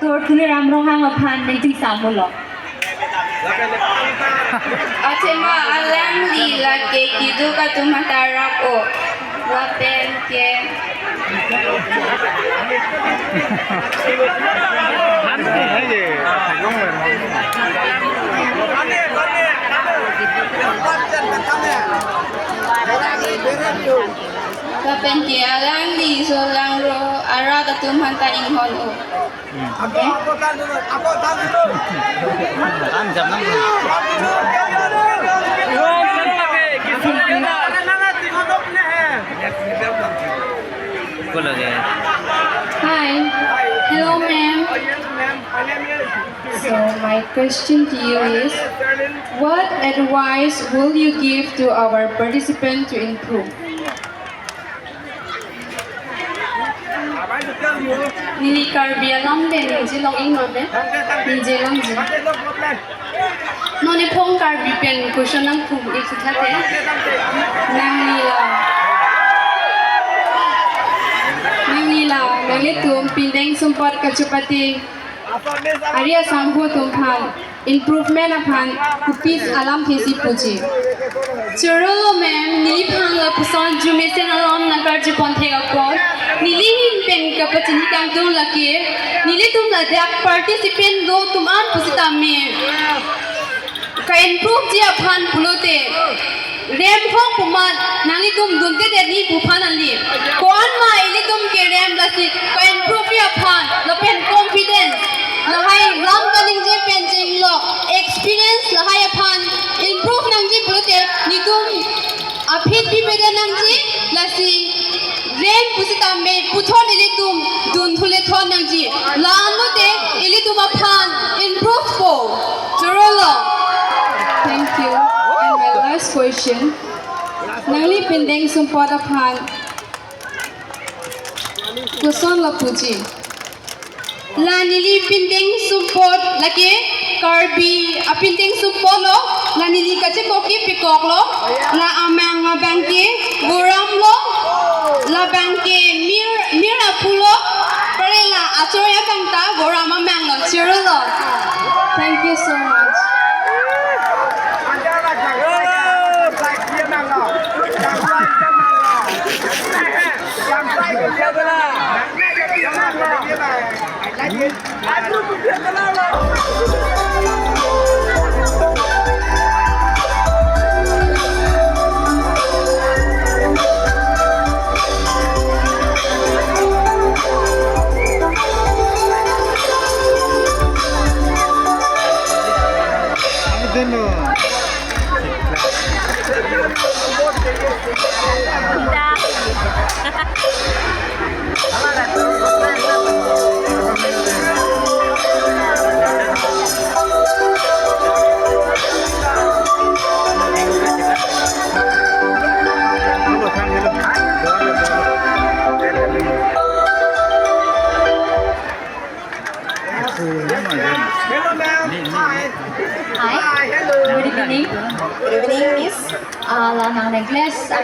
ตัวคือรำร้องห้างมาพันในที่สามคนหรอ Atema alam lila ke kidu ka tumatarap o wapen ke wapen ke alam li so lang ro ara ka tumanta inghon o Hi, hello ma'am. So my question to you is, what advice will you give to our participants to improve? Nili karbia lam de ninji long ing no de ninji long ji. No ne phong karbi pen question nang kum ikithate nang nila nangli tum pindeng sumpot kachupati Arya sangho tumphan improvement upon kupis alam thesi puji Churo ma'am nili phang la pusan jumesen alam nagar jipon thega ko nili hin pen kapachini kang tu laki nili tum la dak participant do tuman pusita me ka improve ji upon pulote rem phong pumat nangli tum dunte de ni puphan anli kon ma ili tum ke rem lasi ka improve ji upon la pen confidence la hai ram kaning je pen jing lo experience la hai upon improve nang ji pulote ni tum aphit bi beda nang ji lasi rem pusita me puthon ili tum dun thule thon nang ji la no te ili tum upon improve ko churolo thank you. And my last question. Nangli pendeng sumpot upon kuson la puji. La nili pendeng sumpot lagi karbi apindeng sumpot lo. La nili kache koki pikok lo. La amang bangke buram lo. La bangke mira pulo. Pare la achoya kangta buram amang lo chiro lo. Thank you so much. Hi. Good evening. Good evening, Miss. Lanang necklace.